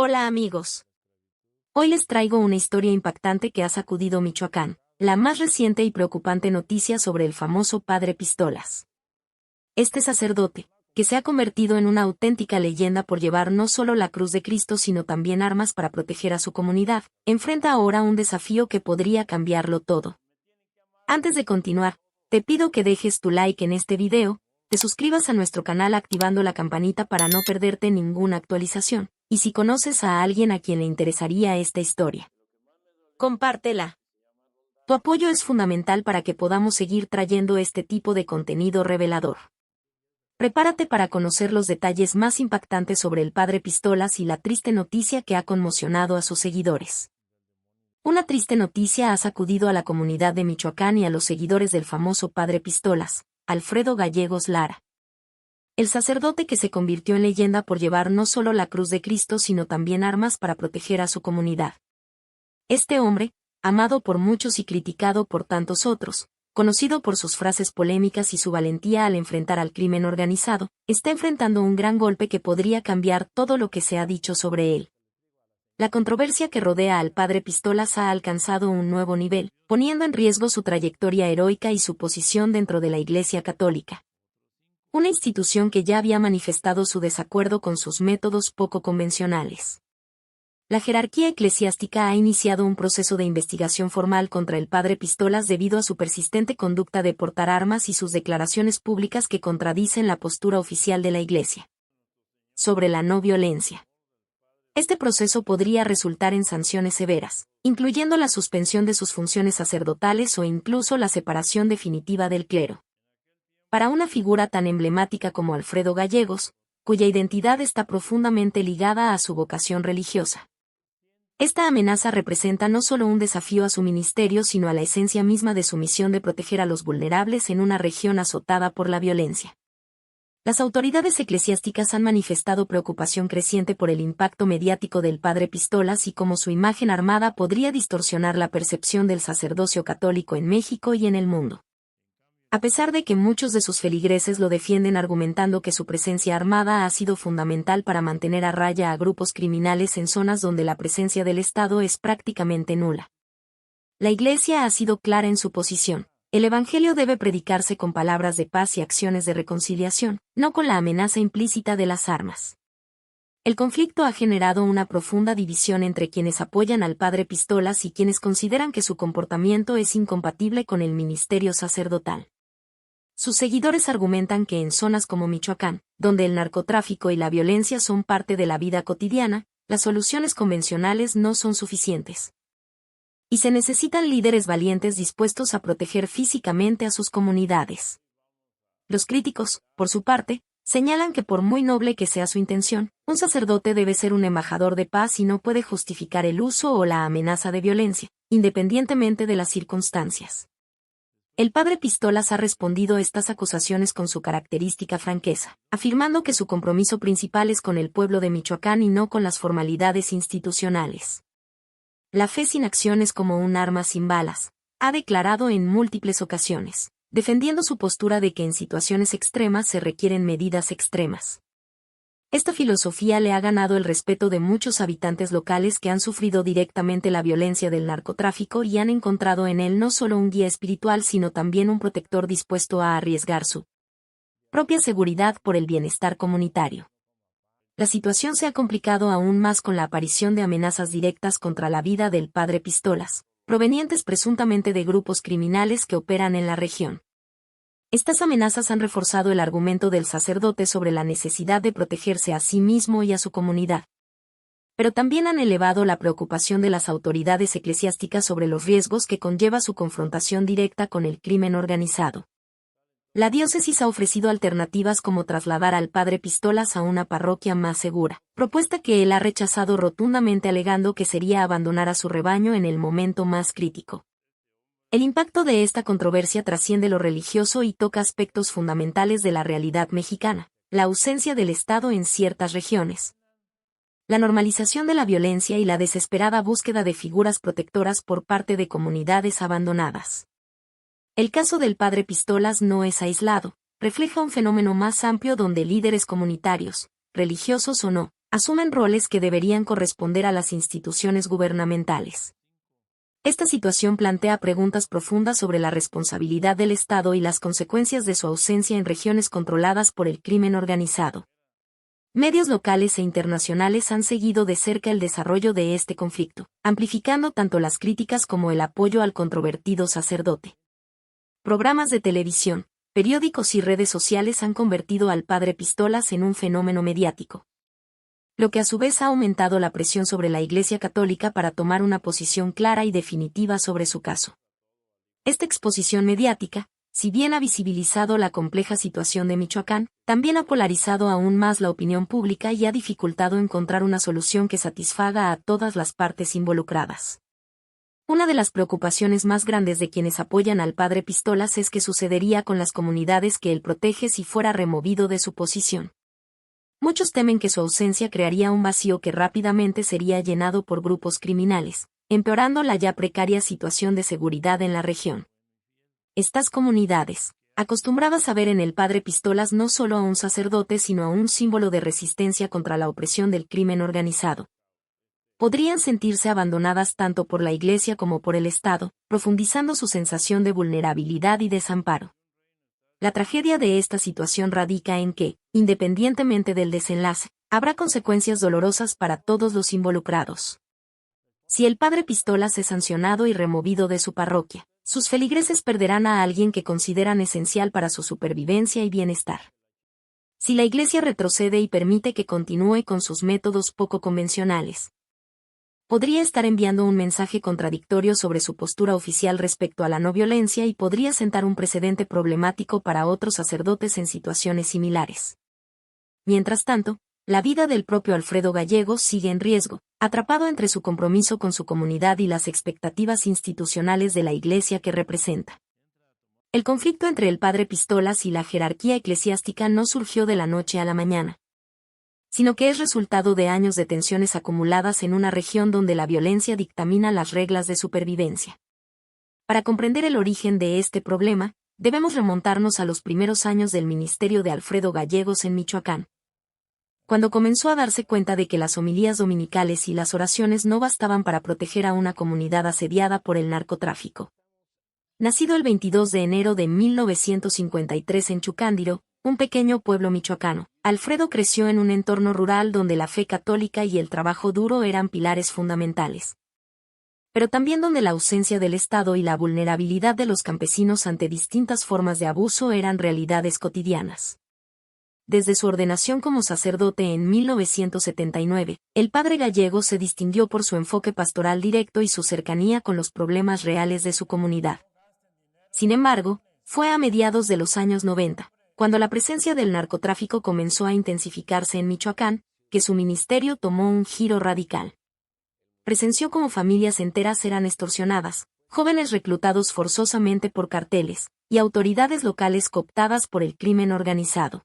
Hola amigos. Hoy les traigo una historia impactante que ha sacudido Michoacán, la más reciente y preocupante noticia sobre el famoso Padre Pistolas. Este sacerdote, que se ha convertido en una auténtica leyenda por llevar no solo la cruz de Cristo sino también armas para proteger a su comunidad, enfrenta ahora un desafío que podría cambiarlo todo. Antes de continuar, te pido que dejes tu like en este video, te suscribas a nuestro canal activando la campanita para no perderte ninguna actualización, y si conoces a alguien a quien le interesaría esta historia, compártela. Tu apoyo es fundamental para que podamos seguir trayendo este tipo de contenido revelador. Prepárate para conocer los detalles más impactantes sobre el Padre Pistolas y la triste noticia que ha conmocionado a sus seguidores. Una triste noticia ha sacudido a la comunidad de Michoacán y a los seguidores del famoso Padre Pistolas, Alfredo Gallegos Lara. El sacerdote que se convirtió en leyenda por llevar no solo la cruz de Cristo sino también armas para proteger a su comunidad. Este hombre, amado por muchos y criticado por tantos otros, conocido por sus frases polémicas y su valentía al enfrentar al crimen organizado, está enfrentando un gran golpe que podría cambiar todo lo que se ha dicho sobre él. La controversia que rodea al Padre Pistolas ha alcanzado un nuevo nivel, poniendo en riesgo su trayectoria heroica y su posición dentro de la Iglesia Católica. Una institución que ya había manifestado su desacuerdo con sus métodos poco convencionales. La jerarquía eclesiástica ha iniciado un proceso de investigación formal contra el Padre Pistolas debido a su persistente conducta de portar armas y sus declaraciones públicas que contradicen la postura oficial de la Iglesia sobre la no violencia. Este proceso podría resultar en sanciones severas, incluyendo la suspensión de sus funciones sacerdotales o incluso la separación definitiva del clero. Para una figura tan emblemática como Alfredo Gallegos, cuya identidad está profundamente ligada a su vocación religiosa. Esta amenaza representa no solo un desafío a su ministerio sino a la esencia misma de su misión de proteger a los vulnerables en una región azotada por la violencia. Las autoridades eclesiásticas han manifestado preocupación creciente por el impacto mediático del Padre Pistolas y cómo su imagen armada podría distorsionar la percepción del sacerdocio católico en México y en el mundo. A pesar de que muchos de sus feligreses lo defienden argumentando que su presencia armada ha sido fundamental para mantener a raya a grupos criminales en zonas donde la presencia del Estado es prácticamente nula. La Iglesia ha sido clara en su posición. El Evangelio debe predicarse con palabras de paz y acciones de reconciliación, no con la amenaza implícita de las armas. El conflicto ha generado una profunda división entre quienes apoyan al Padre Pistolas y quienes consideran que su comportamiento es incompatible con el ministerio sacerdotal. Sus seguidores argumentan que en zonas como Michoacán, donde el narcotráfico y la violencia son parte de la vida cotidiana, las soluciones convencionales no son suficientes. Y se necesitan líderes valientes dispuestos a proteger físicamente a sus comunidades. Los críticos, por su parte, señalan que por muy noble que sea su intención, un sacerdote debe ser un embajador de paz y no puede justificar el uso o la amenaza de violencia, independientemente de las circunstancias. El Padre Pistolas ha respondido a estas acusaciones con su característica franqueza, afirmando que su compromiso principal es con el pueblo de Michoacán y no con las formalidades institucionales. La fe sin acción es como un arma sin balas, ha declarado en múltiples ocasiones, defendiendo su postura de que en situaciones extremas se requieren medidas extremas. Esta filosofía le ha ganado el respeto de muchos habitantes locales que han sufrido directamente la violencia del narcotráfico y han encontrado en él no solo un guía espiritual sino también un protector dispuesto a arriesgar su propia seguridad por el bienestar comunitario. La situación se ha complicado aún más con la aparición de amenazas directas contra la vida del Padre Pistolas, provenientes presuntamente de grupos criminales que operan en la región. Estas amenazas han reforzado el argumento del sacerdote sobre la necesidad de protegerse a sí mismo y a su comunidad. Pero también han elevado la preocupación de las autoridades eclesiásticas sobre los riesgos que conlleva su confrontación directa con el crimen organizado. La diócesis ha ofrecido alternativas como trasladar al Padre Pistolas a una parroquia más segura, propuesta que él ha rechazado rotundamente alegando que sería abandonar a su rebaño en el momento más crítico. El impacto de esta controversia trasciende lo religioso y toca aspectos fundamentales de la realidad mexicana, la ausencia del Estado en ciertas regiones, la normalización de la violencia y la desesperada búsqueda de figuras protectoras por parte de comunidades abandonadas. El caso del Padre Pistolas no es aislado, refleja un fenómeno más amplio donde líderes comunitarios, religiosos o no, asumen roles que deberían corresponder a las instituciones gubernamentales. Esta situación plantea preguntas profundas sobre la responsabilidad del Estado y las consecuencias de su ausencia en regiones controladas por el crimen organizado. Medios locales e internacionales han seguido de cerca el desarrollo de este conflicto, amplificando tanto las críticas como el apoyo al controvertido sacerdote. Programas de televisión, periódicos y redes sociales han convertido al padre Pistolas en un fenómeno mediático, lo que a su vez ha aumentado la presión sobre la Iglesia Católica para tomar una posición clara y definitiva sobre su caso. Esta exposición mediática, si bien ha visibilizado la compleja situación de Michoacán, también ha polarizado aún más la opinión pública y ha dificultado encontrar una solución que satisfaga a todas las partes involucradas. Una de las preocupaciones más grandes de quienes apoyan al padre Pistolas es qué sucedería con las comunidades que él protege si fuera removido de su posición. Muchos temen que su ausencia crearía un vacío que rápidamente sería llenado por grupos criminales, empeorando la ya precaria situación de seguridad en la región. Estas comunidades, acostumbradas a ver en el padre Pistolas no solo a un sacerdote sino a un símbolo de resistencia contra la opresión del crimen organizado, podrían sentirse abandonadas tanto por la Iglesia como por el Estado, profundizando su sensación de vulnerabilidad y desamparo. La tragedia de esta situación radica en que, independientemente del desenlace, habrá consecuencias dolorosas para todos los involucrados. Si el padre Pistolas es sancionado y removido de su parroquia, sus feligreses perderán a alguien que consideran esencial para su supervivencia y bienestar. Si la Iglesia retrocede y permite que continúe con sus métodos poco convencionales, podría estar enviando un mensaje contradictorio sobre su postura oficial respecto a la no violencia y podría sentar un precedente problemático para otros sacerdotes en situaciones similares. Mientras tanto, la vida del propio Alfredo Gallegos sigue en riesgo, atrapado entre su compromiso con su comunidad y las expectativas institucionales de la Iglesia que representa. El conflicto entre el padre Pistolas y la jerarquía eclesiástica no surgió de la noche a la mañana, sino que es resultado de años de tensiones acumuladas en una región donde la violencia dictamina las reglas de supervivencia. Para comprender el origen de este problema, debemos remontarnos a los primeros años del ministerio de Alfredo Gallegos en Michoacán, cuando comenzó a darse cuenta de que las homilías dominicales y las oraciones no bastaban para proteger a una comunidad asediada por el narcotráfico. Nacido el 22 de enero de 1953 en Chucándiro, un pequeño pueblo michoacano, Alfredo creció en un entorno rural donde la fe católica y el trabajo duro eran pilares fundamentales, pero también donde la ausencia del Estado y la vulnerabilidad de los campesinos ante distintas formas de abuso eran realidades cotidianas. Desde su ordenación como sacerdote en 1979, el padre Gallegos se distinguió por su enfoque pastoral directo y su cercanía con los problemas reales de su comunidad. Sin embargo, fue a mediados de los años 90, cuando la presencia del narcotráfico comenzó a intensificarse en Michoacán, que su ministerio tomó un giro radical. Presenció cómo familias enteras eran extorsionadas, jóvenes reclutados forzosamente por carteles, y autoridades locales cooptadas por el crimen organizado.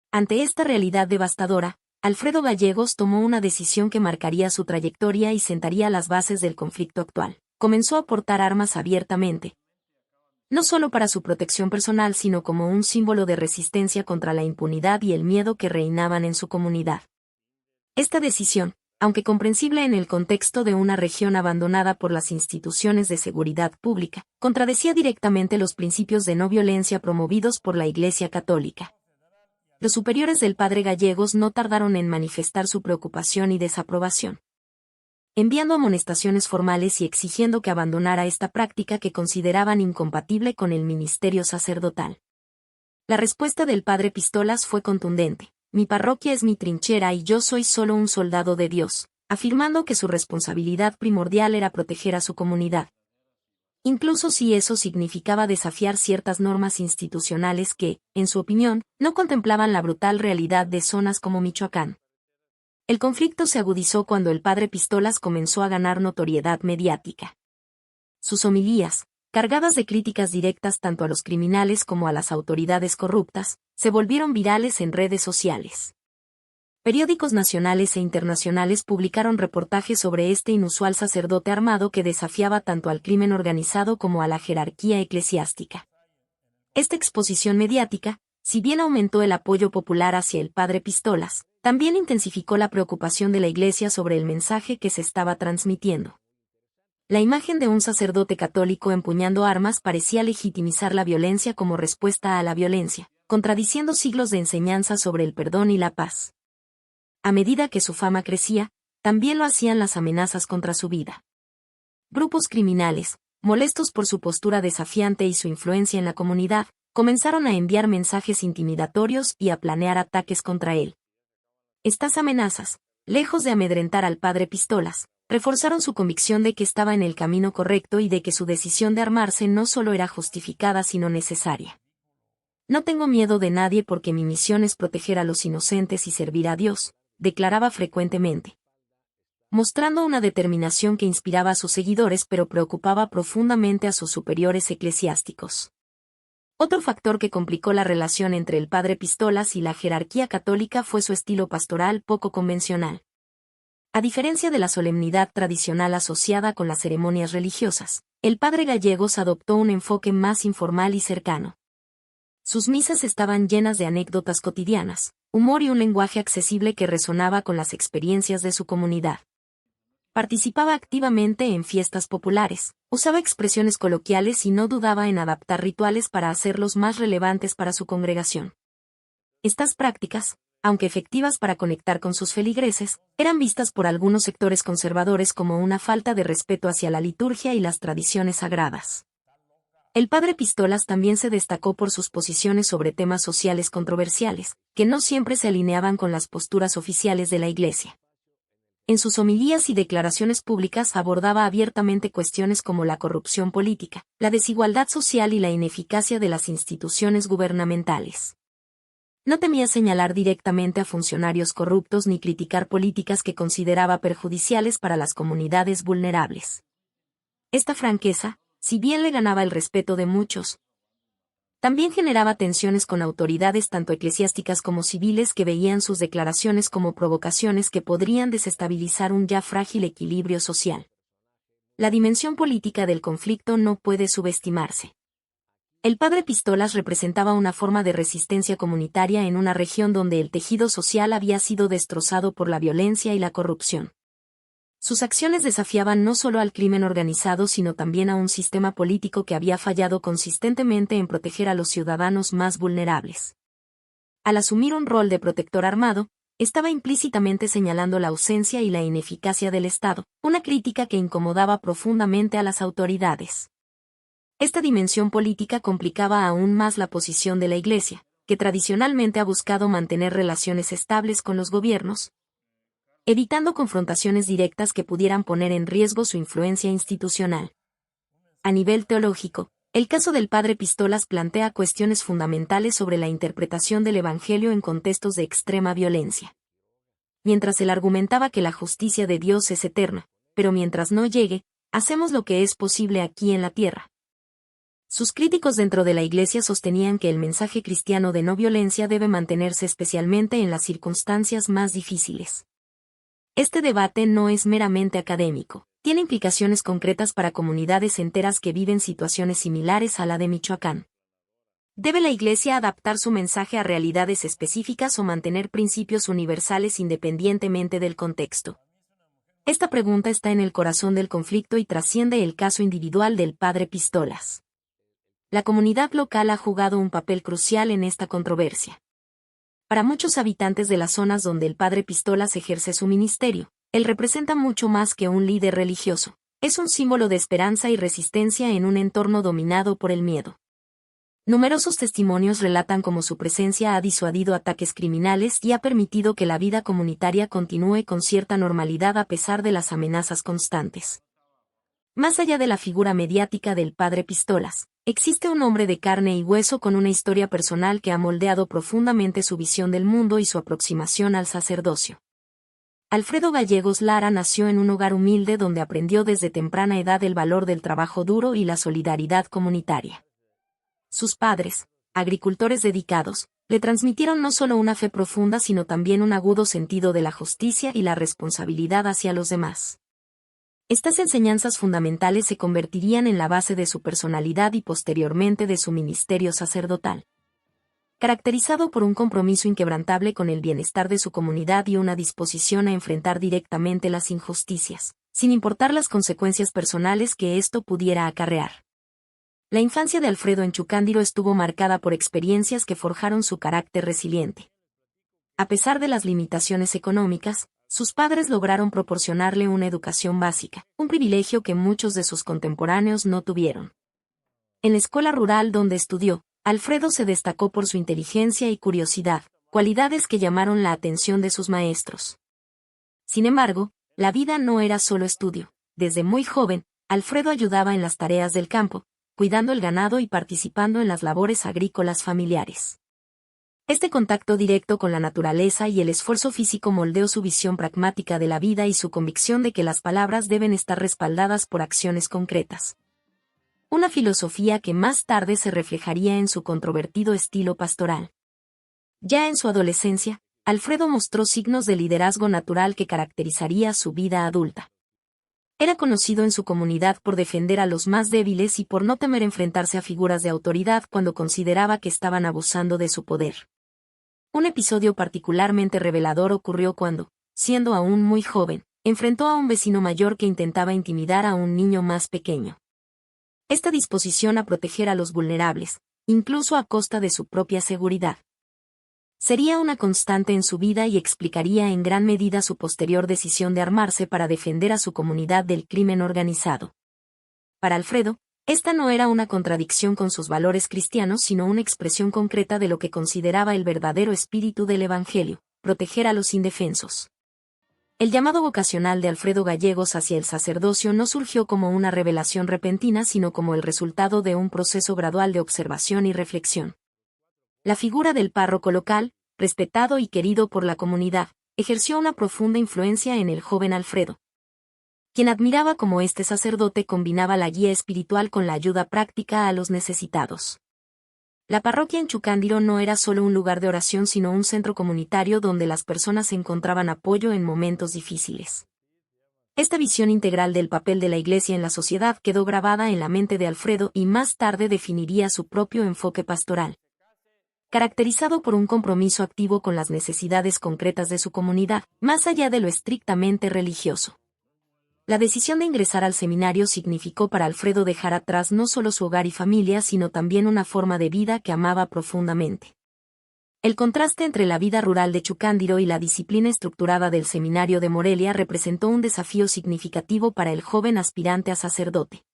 Ante esta realidad devastadora, Alfredo Gallegos tomó una decisión que marcaría su trayectoria y sentaría las bases del conflicto actual. Comenzó a portar armas abiertamente, no solo para su protección personal sino como un símbolo de resistencia contra la impunidad y el miedo que reinaban en su comunidad. Esta decisión, aunque comprensible en el contexto de una región abandonada por las instituciones de seguridad pública, contradecía directamente los principios de no violencia promovidos por la Iglesia Católica. Los superiores del padre Gallegos no tardaron en manifestar su preocupación y desaprobación, enviando amonestaciones formales y exigiendo que abandonara esta práctica que consideraban incompatible con el ministerio sacerdotal. La respuesta del padre Pistolas fue contundente: mi parroquia es mi trinchera y yo soy solo un soldado de Dios, afirmando que su responsabilidad primordial era proteger a su comunidad, incluso si eso significaba desafiar ciertas normas institucionales que, en su opinión, no contemplaban la brutal realidad de zonas como Michoacán. El conflicto se agudizó cuando el padre Pistolas comenzó a ganar notoriedad mediática. Sus homilías, cargadas de críticas directas tanto a los criminales como a las autoridades corruptas, se volvieron virales en redes sociales. Periódicos nacionales e internacionales publicaron reportajes sobre este inusual sacerdote armado que desafiaba tanto al crimen organizado como a la jerarquía eclesiástica. Esta exposición mediática, si bien aumentó el apoyo popular hacia el padre Pistolas, también intensificó la preocupación de la Iglesia sobre el mensaje que se estaba transmitiendo. La imagen de un sacerdote católico empuñando armas parecía legitimizar la violencia como respuesta a la violencia, contradiciendo siglos de enseñanza sobre el perdón y la paz. A medida que su fama crecía, también lo hacían las amenazas contra su vida. Grupos criminales, molestos por su postura desafiante y su influencia en la comunidad, comenzaron a enviar mensajes intimidatorios y a planear ataques contra él. Estas amenazas, lejos de amedrentar al padre Pistolas, reforzaron su convicción de que estaba en el camino correcto y de que su decisión de armarse no solo era justificada sino necesaria. No tengo miedo de nadie porque mi misión es proteger a los inocentes y servir a Dios, declaraba frecuentemente, mostrando una determinación que inspiraba a sus seguidores pero preocupaba profundamente a sus superiores eclesiásticos. Otro factor que complicó la relación entre el padre Pistolas y la jerarquía católica fue su estilo pastoral poco convencional. A diferencia de la solemnidad tradicional asociada con las ceremonias religiosas, el padre Gallegos adoptó un enfoque más informal y cercano. Sus misas estaban llenas de anécdotas cotidianas, humor y un lenguaje accesible que resonaba con las experiencias de su comunidad. Participaba activamente en fiestas populares, usaba expresiones coloquiales y no dudaba en adaptar rituales para hacerlos más relevantes para su congregación. Estas prácticas, aunque efectivas para conectar con sus feligreses, eran vistas por algunos sectores conservadores como una falta de respeto hacia la liturgia y las tradiciones sagradas. El padre Pistolas también se destacó por sus posiciones sobre temas sociales controversiales, que no siempre se alineaban con las posturas oficiales de la Iglesia. En sus homilías y declaraciones públicas abordaba abiertamente cuestiones como la corrupción política, la desigualdad social y la ineficacia de las instituciones gubernamentales. No temía señalar directamente a funcionarios corruptos ni criticar políticas que consideraba perjudiciales para las comunidades vulnerables. Esta franqueza, si bien le ganaba el respeto de muchos, también generaba tensiones con autoridades tanto eclesiásticas como civiles que veían sus declaraciones como provocaciones que podrían desestabilizar un ya frágil equilibrio social. La dimensión política del conflicto no puede subestimarse. El padre Pistolas representaba una forma de resistencia comunitaria en una región donde el tejido social había sido destrozado por la violencia y la corrupción. Sus acciones desafiaban no solo al crimen organizado sino también a un sistema político que había fallado consistentemente en proteger a los ciudadanos más vulnerables. Al asumir un rol de protector armado, estaba implícitamente señalando la ausencia y la ineficacia del Estado, una crítica que incomodaba profundamente a las autoridades. Esta dimensión política complicaba aún más la posición de la Iglesia, que tradicionalmente ha buscado mantener relaciones estables con los gobiernos, evitando confrontaciones directas que pudieran poner en riesgo su influencia institucional. A nivel teológico, el caso del padre Pistolas plantea cuestiones fundamentales sobre la interpretación del Evangelio en contextos de extrema violencia. Mientras él argumentaba que la justicia de Dios es eterna, pero mientras no llegue, hacemos lo que es posible aquí en la tierra. Sus críticos dentro de la Iglesia sostenían que el mensaje cristiano de no violencia debe mantenerse especialmente en las circunstancias más difíciles. Este debate no es meramente académico, tiene implicaciones concretas para comunidades enteras que viven situaciones similares a la de Michoacán. ¿Debe la Iglesia adaptar su mensaje a realidades específicas o mantener principios universales independientemente del contexto? Esta pregunta está en el corazón del conflicto y trasciende el caso individual del padre Pistolas. La comunidad local ha jugado un papel crucial en esta controversia. Para muchos habitantes de las zonas donde el padre Pistolas ejerce su ministerio, él representa mucho más que un líder religioso. Es un símbolo de esperanza y resistencia en un entorno dominado por el miedo. Numerosos testimonios relatan cómo su presencia ha disuadido ataques criminales y ha permitido que la vida comunitaria continúe con cierta normalidad a pesar de las amenazas constantes. Más allá de la figura mediática del padre Pistolas, existe un hombre de carne y hueso con una historia personal que ha moldeado profundamente su visión del mundo y su aproximación al sacerdocio. Alfredo Gallegos Lara nació en un hogar humilde donde aprendió desde temprana edad el valor del trabajo duro y la solidaridad comunitaria. Sus padres, agricultores dedicados, le transmitieron no solo una fe profunda sino también un agudo sentido de la justicia y la responsabilidad hacia los demás. Estas enseñanzas fundamentales se convertirían en la base de su personalidad y posteriormente de su ministerio sacerdotal. caracterizado por un compromiso inquebrantable con el bienestar de su comunidad y una disposición a enfrentar directamente las injusticias, sin importar las consecuencias personales que esto pudiera acarrear. La infancia de Alfredo en Chucándiro estuvo marcada por experiencias que forjaron su carácter resiliente. A pesar de las limitaciones económicas, sus padres lograron proporcionarle una educación básica, un privilegio que muchos de sus contemporáneos no tuvieron. En la escuela rural donde estudió, Alfredo se destacó por su inteligencia y curiosidad, cualidades que llamaron la atención de sus maestros. Sin embargo, la vida no era solo estudio. Desde muy joven, Alfredo ayudaba en las tareas del campo, cuidando el ganado y participando en las labores agrícolas familiares. Este contacto directo con la naturaleza y el esfuerzo físico moldeó su visión pragmática de la vida y su convicción de que las palabras deben estar respaldadas por acciones concretas. Una filosofía que más tarde se reflejaría en su controvertido estilo pastoral. Ya en su adolescencia, Alfredo mostró signos de liderazgo natural que caracterizaría su vida adulta. Era conocido en su comunidad por defender a los más débiles y por no temer enfrentarse a figuras de autoridad cuando consideraba que estaban abusando de su poder. Un episodio particularmente revelador ocurrió cuando, siendo aún muy joven, enfrentó a un vecino mayor que intentaba intimidar a un niño más pequeño. Esta disposición a proteger a los vulnerables, incluso a costa de su propia seguridad, sería una constante en su vida y explicaría en gran medida su posterior decisión de armarse para defender a su comunidad del crimen organizado. Para Alfredo, esta no era una contradicción con sus valores cristianos sino una expresión concreta de lo que consideraba el verdadero espíritu del Evangelio, proteger a los indefensos. El llamado vocacional de Alfredo Gallegos hacia el sacerdocio no surgió como una revelación repentina sino como el resultado de un proceso gradual de observación y reflexión. La figura del párroco local, respetado y querido por la comunidad, ejerció una profunda influencia en el joven Alfredo, quien admiraba cómo este sacerdote combinaba la guía espiritual con la ayuda práctica a los necesitados. La parroquia en Chucándiro no era solo un lugar de oración sino un centro comunitario donde las personas encontraban apoyo en momentos difíciles. Esta visión integral del papel de la Iglesia en la sociedad quedó grabada en la mente de Alfredo y más tarde definiría su propio enfoque pastoral, caracterizado por un compromiso activo con las necesidades concretas de su comunidad, más allá de lo estrictamente religioso. La decisión de ingresar al seminario significó para Alfredo dejar atrás no solo su hogar y familia sino también una forma de vida que amaba profundamente. El contraste entre la vida rural de Chucándiro y la disciplina estructurada del seminario de Morelia representó un desafío significativo para el joven aspirante a sacerdote.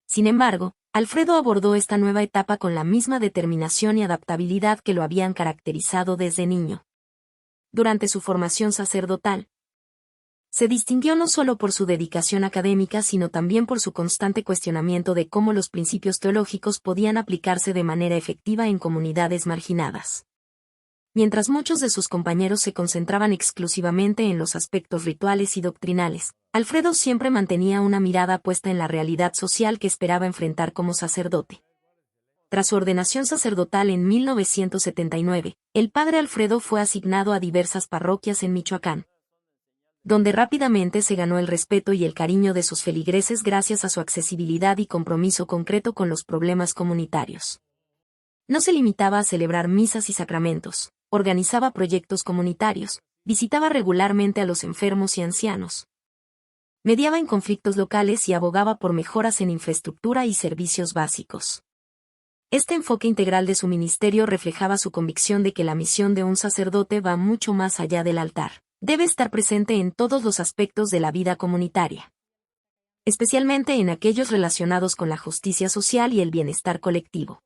Sin embargo, Alfredo abordó esta nueva etapa con la misma determinación y adaptabilidad que lo habían caracterizado desde niño. Durante su formación sacerdotal, se distinguió no solo por su dedicación académica sino también por su constante cuestionamiento de cómo los principios teológicos podían aplicarse de manera efectiva en comunidades marginadas. Mientras muchos de sus compañeros se concentraban exclusivamente en los aspectos rituales y doctrinales, Alfredo siempre mantenía una mirada puesta en la realidad social que esperaba enfrentar como sacerdote. Tras su ordenación sacerdotal en 1979, el padre Alfredo fue asignado a diversas parroquias en Michoacán, donde rápidamente se ganó el respeto y el cariño de sus feligreses gracias a su accesibilidad y compromiso concreto con los problemas comunitarios. No se limitaba a celebrar misas y sacramentos, organizaba proyectos comunitarios, visitaba regularmente a los enfermos y ancianos, mediaba en conflictos locales y abogaba por mejoras en infraestructura y servicios básicos. Este enfoque integral de su ministerio reflejaba su convicción de que la misión de un sacerdote va mucho más allá del altar. Debe estar presente en todos los aspectos de la vida comunitaria, especialmente en aquellos relacionados con la justicia social y el bienestar colectivo.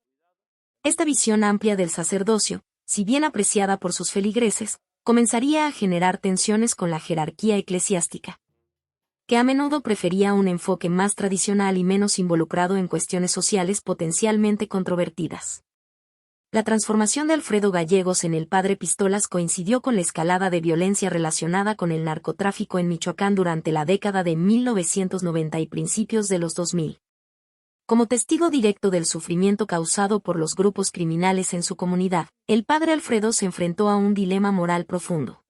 Esta visión amplia del sacerdocio, si bien apreciada por sus feligreses, comenzaría a generar tensiones con la jerarquía eclesiástica, que a menudo prefería un enfoque más tradicional y menos involucrado en cuestiones sociales potencialmente controvertidas. La transformación de Alfredo Gallegos en el padre Pistolas coincidió con la escalada de violencia relacionada con el narcotráfico en Michoacán durante la década de 1990 y principios de los 2000. Como testigo directo del sufrimiento causado por los grupos criminales en su comunidad, el padre Alfredo se enfrentó a un dilema moral profundo.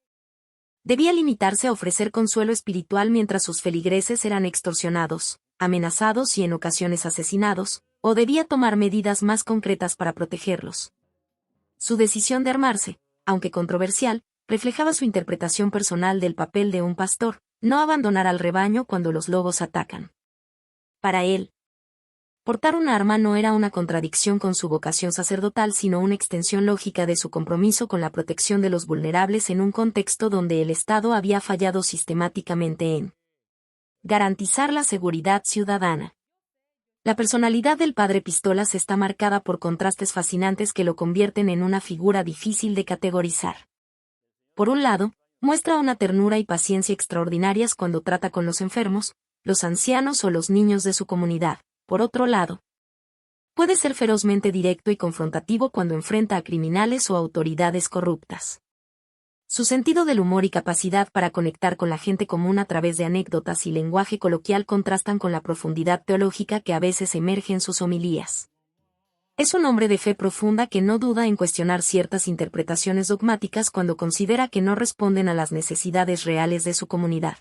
Debía limitarse a ofrecer consuelo espiritual mientras sus feligreses eran extorsionados, amenazados y en ocasiones asesinados, o debía tomar medidas más concretas para protegerlos. Su decisión de armarse, aunque controversial, reflejaba su interpretación personal del papel de un pastor, no abandonar al rebaño cuando los lobos atacan. Para él, portar un arma no era una contradicción con su vocación sacerdotal, sino una extensión lógica de su compromiso con la protección de los vulnerables en un contexto donde el Estado había fallado sistemáticamente en garantizar la seguridad ciudadana. La personalidad del padre Pistolas está marcada por contrastes fascinantes que lo convierten en una figura difícil de categorizar. Por un lado, muestra una ternura y paciencia extraordinarias cuando trata con los enfermos, los ancianos o los niños de su comunidad. Por otro lado, puede ser ferozmente directo y confrontativo cuando enfrenta a criminales o autoridades corruptas. Su sentido del humor y capacidad para conectar con la gente común a través de anécdotas y lenguaje coloquial contrastan con la profundidad teológica que a veces emerge en sus homilías. Es un hombre de fe profunda que no duda en cuestionar ciertas interpretaciones dogmáticas cuando considera que no responden a las necesidades reales de su comunidad.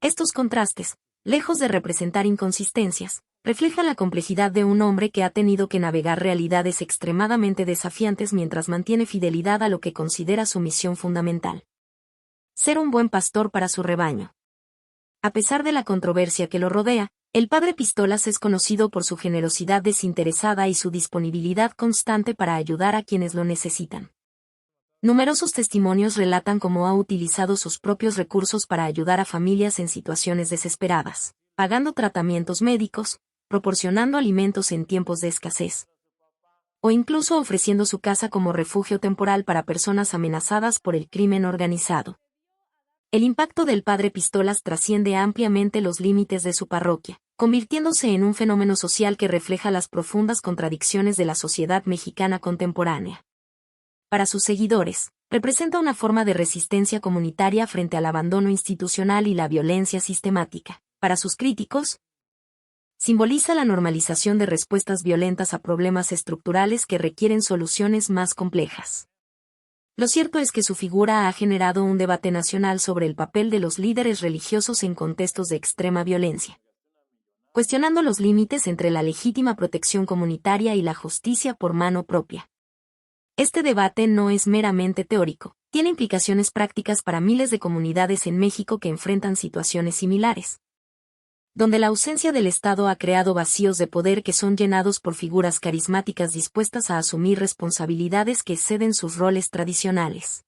Estos contrastes, lejos de representar inconsistencias, reflejan la complejidad de un hombre que ha tenido que navegar realidades extremadamente desafiantes mientras mantiene fidelidad a lo que considera su misión fundamental: ser un buen pastor para su rebaño. A pesar de la controversia que lo rodea, el padre Pistolas es conocido por su generosidad desinteresada y su disponibilidad constante para ayudar a quienes lo necesitan. Numerosos testimonios relatan cómo ha utilizado sus propios recursos para ayudar a familias en situaciones desesperadas, pagando tratamientos médicos, proporcionando alimentos en tiempos de escasez, o incluso ofreciendo su casa como refugio temporal para personas amenazadas por el crimen organizado. El impacto del padre Pistolas trasciende ampliamente los límites de su parroquia, convirtiéndose en un fenómeno social que refleja las profundas contradicciones de la sociedad mexicana contemporánea. Para sus seguidores, representa una forma de resistencia comunitaria frente al abandono institucional y la violencia sistemática. Para sus críticos, simboliza la normalización de respuestas violentas a problemas estructurales que requieren soluciones más complejas. Lo cierto es que su figura ha generado un debate nacional sobre el papel de los líderes religiosos en contextos de extrema violencia, cuestionando los límites entre la legítima protección comunitaria y la justicia por mano propia. Este debate no es meramente teórico, tiene implicaciones prácticas para miles de comunidades en México que enfrentan situaciones similares, donde la ausencia del Estado ha creado vacíos de poder que son llenados por figuras carismáticas dispuestas a asumir responsabilidades que exceden sus roles tradicionales.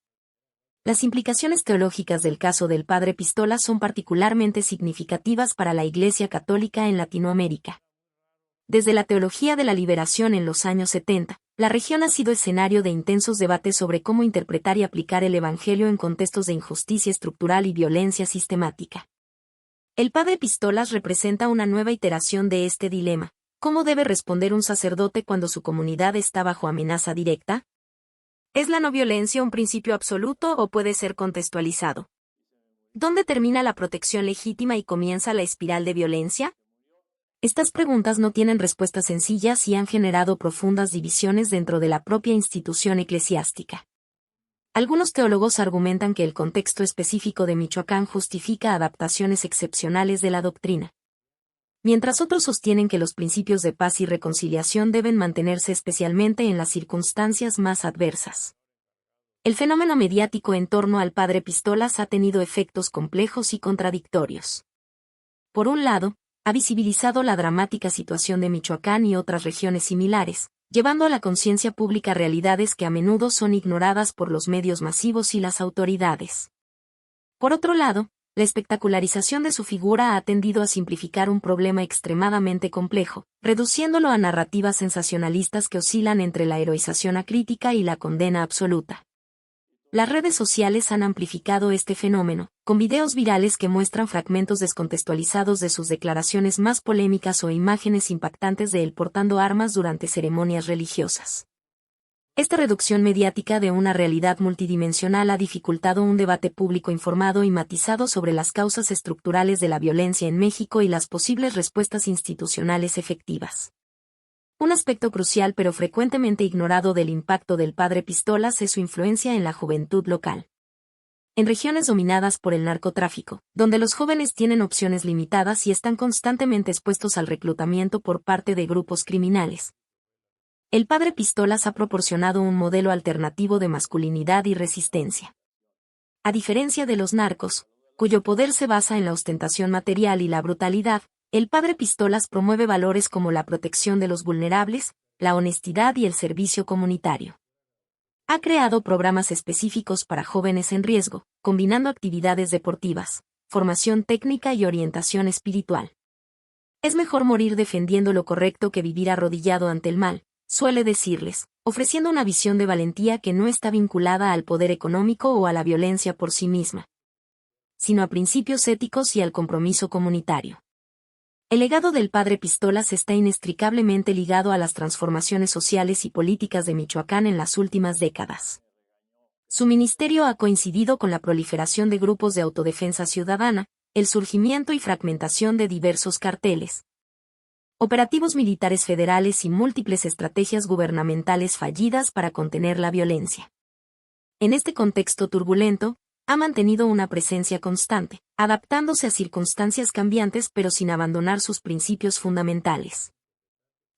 Las implicaciones teológicas del caso del padre Pistolas son particularmente significativas para la Iglesia Católica en Latinoamérica. Desde la teología de la liberación en los años 70, la región ha sido escenario de intensos debates sobre cómo interpretar y aplicar el Evangelio en contextos de injusticia estructural y violencia sistemática. El padre Pistolas representa una nueva iteración de este dilema. ¿Cómo debe responder un sacerdote cuando su comunidad está bajo amenaza directa? ¿Es la no violencia un principio absoluto o puede ser contextualizado? ¿Dónde termina la protección legítima y comienza la espiral de violencia? Estas preguntas no tienen respuestas sencillas y han generado profundas divisiones dentro de la propia institución eclesiástica. Algunos teólogos argumentan que el contexto específico de Michoacán justifica adaptaciones excepcionales de la doctrina, mientras otros sostienen que los principios de paz y reconciliación deben mantenerse especialmente en las circunstancias más adversas. El fenómeno mediático en torno al padre Pistolas ha tenido efectos complejos y contradictorios. Por un lado, ha visibilizado la dramática situación de Michoacán y otras regiones similares, llevando a la conciencia pública realidades que a menudo son ignoradas por los medios masivos y las autoridades. Por otro lado, la espectacularización de su figura ha tendido a simplificar un problema extremadamente complejo, reduciéndolo a narrativas sensacionalistas que oscilan entre la heroización acrítica y la condena absoluta. Las redes sociales han amplificado este fenómeno, con videos virales que muestran fragmentos descontextualizados de sus declaraciones más polémicas o imágenes impactantes de él portando armas durante ceremonias religiosas. Esta reducción mediática de una realidad multidimensional ha dificultado un debate público informado y matizado sobre las causas estructurales de la violencia en México y las posibles respuestas institucionales efectivas. Un aspecto crucial pero frecuentemente ignorado del impacto del padre Pistolas es su influencia en la juventud local. En regiones dominadas por el narcotráfico, donde los jóvenes tienen opciones limitadas y están constantemente expuestos al reclutamiento por parte de grupos criminales, el padre Pistolas ha proporcionado un modelo alternativo de masculinidad y resistencia. A diferencia de los narcos, cuyo poder se basa en la ostentación material y la brutalidad, el padre Pistolas promueve valores como la protección de los vulnerables, la honestidad y el servicio comunitario. Ha creado programas específicos para jóvenes en riesgo, combinando actividades deportivas, formación técnica y orientación espiritual. Es mejor morir defendiendo lo correcto que vivir arrodillado ante el mal, suele decirles, ofreciendo una visión de valentía que no está vinculada al poder económico o a la violencia por sí misma, sino a principios éticos y al compromiso comunitario. El legado del padre Pistolas está inextricablemente ligado a las transformaciones sociales y políticas de Michoacán en las últimas décadas. Su ministerio ha coincidido con la proliferación de grupos de autodefensa ciudadana, el surgimiento y fragmentación de diversos carteles, operativos militares federales y múltiples estrategias gubernamentales fallidas para contener la violencia. En este contexto turbulento, ha mantenido una presencia constante, adaptándose a circunstancias cambiantes pero sin abandonar sus principios fundamentales.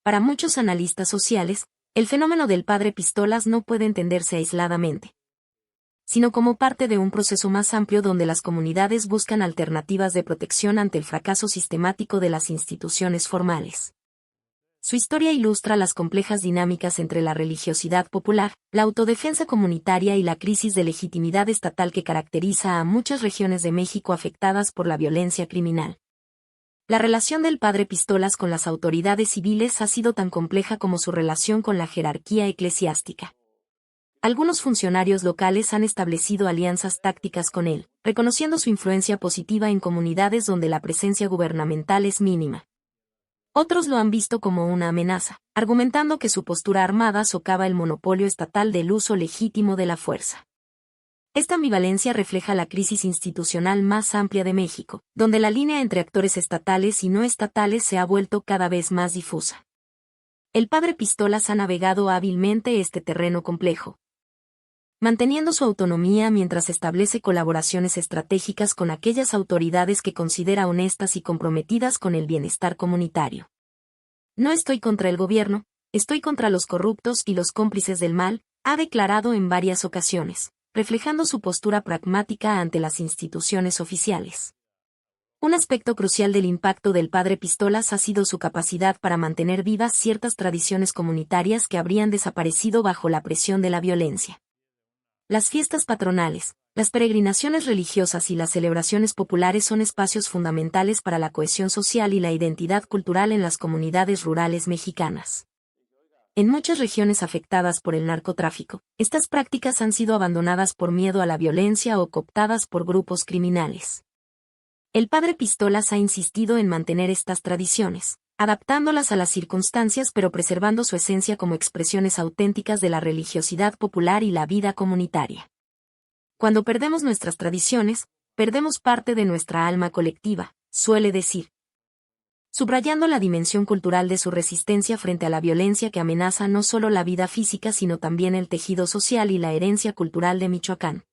Para muchos analistas sociales, el fenómeno del padre Pistolas no puede entenderse aisladamente, sino como parte de un proceso más amplio donde las comunidades buscan alternativas de protección ante el fracaso sistemático de las instituciones formales. Su historia ilustra las complejas dinámicas entre la religiosidad popular, la autodefensa comunitaria y la crisis de legitimidad estatal que caracteriza a muchas regiones de México afectadas por la violencia criminal. La relación del padre Pistolas con las autoridades civiles ha sido tan compleja como su relación con la jerarquía eclesiástica. Algunos funcionarios locales han establecido alianzas tácticas con él, reconociendo su influencia positiva en comunidades donde la presencia gubernamental es mínima. Otros lo han visto como una amenaza, argumentando que su postura armada socava el monopolio estatal del uso legítimo de la fuerza. Esta ambivalencia refleja la crisis institucional más amplia de México, donde la línea entre actores estatales y no estatales se ha vuelto cada vez más difusa. El padre Pistolas ha navegado hábilmente este terreno complejo, manteniendo su autonomía mientras establece colaboraciones estratégicas con aquellas autoridades que considera honestas y comprometidas con el bienestar comunitario. No estoy contra el gobierno, estoy contra los corruptos y los cómplices del mal, ha declarado en varias ocasiones, reflejando su postura pragmática ante las instituciones oficiales. Un aspecto crucial del impacto del padre Pistolas ha sido su capacidad para mantener vivas ciertas tradiciones comunitarias que habrían desaparecido bajo la presión de la violencia. Las fiestas patronales, las peregrinaciones religiosas y las celebraciones populares son espacios fundamentales para la cohesión social y la identidad cultural en las comunidades rurales mexicanas. En muchas regiones afectadas por el narcotráfico, estas prácticas han sido abandonadas por miedo a la violencia o cooptadas por grupos criminales. El padre Pistolas ha insistido en mantener estas tradiciones, adaptándolas a las circunstancias pero preservando su esencia como expresiones auténticas de la religiosidad popular y la vida comunitaria. Cuando perdemos nuestras tradiciones, perdemos parte de nuestra alma colectiva, suele decir, subrayando la dimensión cultural de su resistencia frente a la violencia que amenaza no solo la vida física sino también el tejido social y la herencia cultural de Michoacán.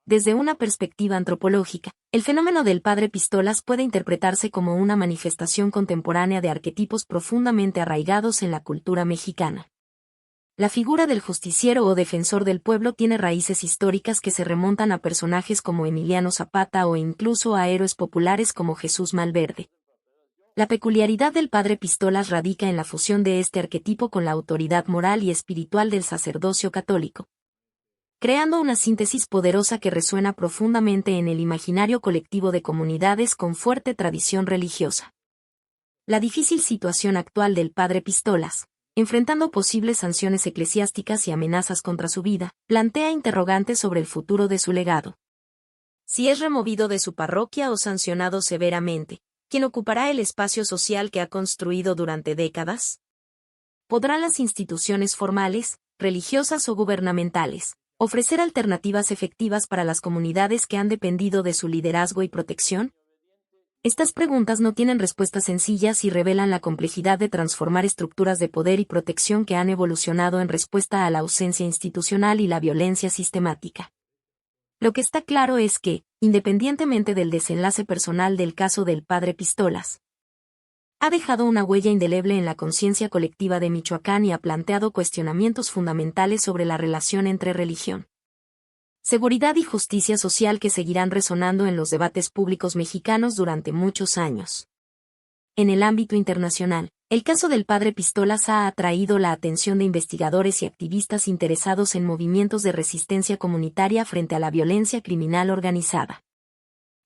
Desde una perspectiva antropológica, el fenómeno del padre Pistolas puede interpretarse como una manifestación contemporánea de arquetipos profundamente arraigados en la cultura mexicana. La figura del justiciero o defensor del pueblo tiene raíces históricas que se remontan a personajes como Emiliano Zapata o incluso a héroes populares como Jesús Malverde. La peculiaridad del padre Pistolas radica en la fusión de este arquetipo con la autoridad moral y espiritual del sacerdocio católico, creando una síntesis poderosa que resuena profundamente en el imaginario colectivo de comunidades con fuerte tradición religiosa. La difícil situación actual del padre Pistolas, enfrentando posibles sanciones eclesiásticas y amenazas contra su vida, plantea interrogantes sobre el futuro de su legado. Si es removido de su parroquia o sancionado severamente, ¿quién ocupará el espacio social que ha construido durante décadas? ¿Podrán las instituciones formales, religiosas o gubernamentales ofrecer alternativas efectivas para las comunidades que han dependido de su liderazgo y protección? Estas preguntas no tienen respuestas sencillas y revelan la complejidad de transformar estructuras de poder y protección que han evolucionado en respuesta a la ausencia institucional y la violencia sistemática. Lo que está claro es que, independientemente del desenlace personal del caso del padre Pistolas, Ha dejado una huella indeleble en la conciencia colectiva de Michoacán y ha planteado cuestionamientos fundamentales sobre la relación entre religión, seguridad y justicia social que seguirán resonando en los debates públicos mexicanos durante muchos años. En el ámbito internacional, el caso del padre Pistolas ha atraído la atención de investigadores y activistas interesados en movimientos de resistencia comunitaria frente a la violencia criminal organizada.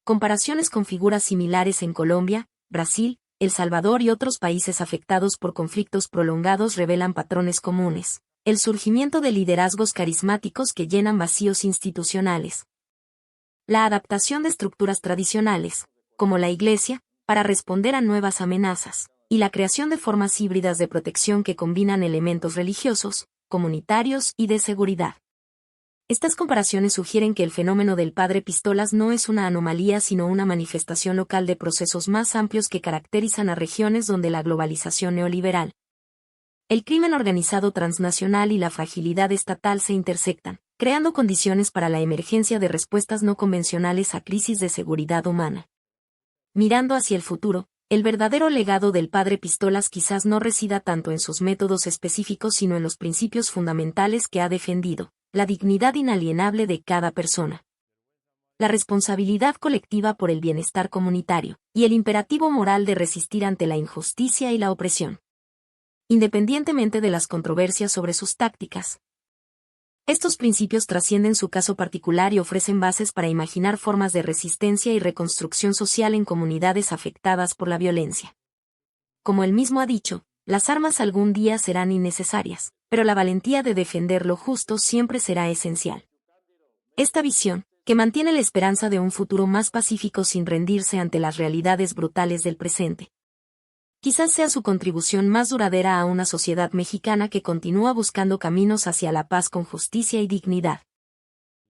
Comparaciones con figuras similares en Colombia, Brasil, El Salvador y otros países afectados por conflictos prolongados revelan patrones comunes: el surgimiento de liderazgos carismáticos que llenan vacíos institucionales, la adaptación de estructuras tradicionales, como la Iglesia, para responder a nuevas amenazas, y la creación de formas híbridas de protección que combinan elementos religiosos, comunitarios y de seguridad. Estas comparaciones sugieren que el fenómeno del padre Pistolas no es una anomalía sino una manifestación local de procesos más amplios que caracterizan a regiones donde la globalización neoliberal, el crimen organizado transnacional y la fragilidad estatal se intersectan, creando condiciones para la emergencia de respuestas no convencionales a crisis de seguridad humana. Mirando hacia el futuro, el verdadero legado del padre Pistolas quizás no resida tanto en sus métodos específicos sino en los principios fundamentales que ha defendido: la dignidad inalienable de cada persona, la responsabilidad colectiva por el bienestar comunitario, y el imperativo moral de resistir ante la injusticia y la opresión, independientemente de las controversias sobre sus tácticas. Estos principios trascienden su caso particular y ofrecen bases para imaginar formas de resistencia y reconstrucción social en comunidades afectadas por la violencia. Como él mismo ha dicho, las armas algún día serán innecesarias, pero la valentía de defender lo justo siempre será esencial. Esta visión, que mantiene la esperanza de un futuro más pacífico sin rendirse ante las realidades brutales del presente, quizás sea su contribución más duradera a una sociedad mexicana que continúa buscando caminos hacia la paz con justicia y dignidad.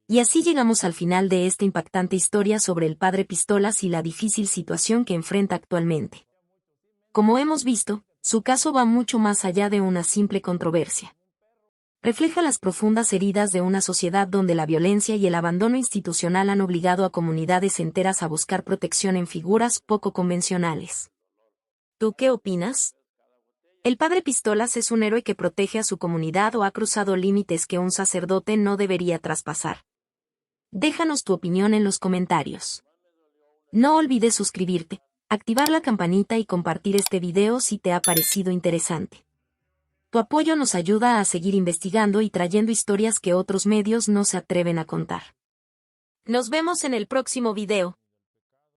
Y así llegamos al final de esta impactante historia sobre el padre Pistolas y la difícil situación que enfrenta actualmente. Como hemos visto, su caso va mucho más allá de una simple controversia. Refleja las profundas heridas de una sociedad donde la violencia y el abandono institucional han obligado a comunidades enteras a buscar protección en figuras poco convencionales. ¿Tú qué opinas? ¿El padre Pistolas es un héroe que protege a su comunidad o ha cruzado límites que un sacerdote no debería traspasar? Déjanos tu opinión en los comentarios. No olvides suscribirte, activar la campanita y compartir este video si te ha parecido interesante. Tu apoyo nos ayuda a seguir investigando y trayendo historias que otros medios no se atreven a contar. Nos vemos en el próximo video.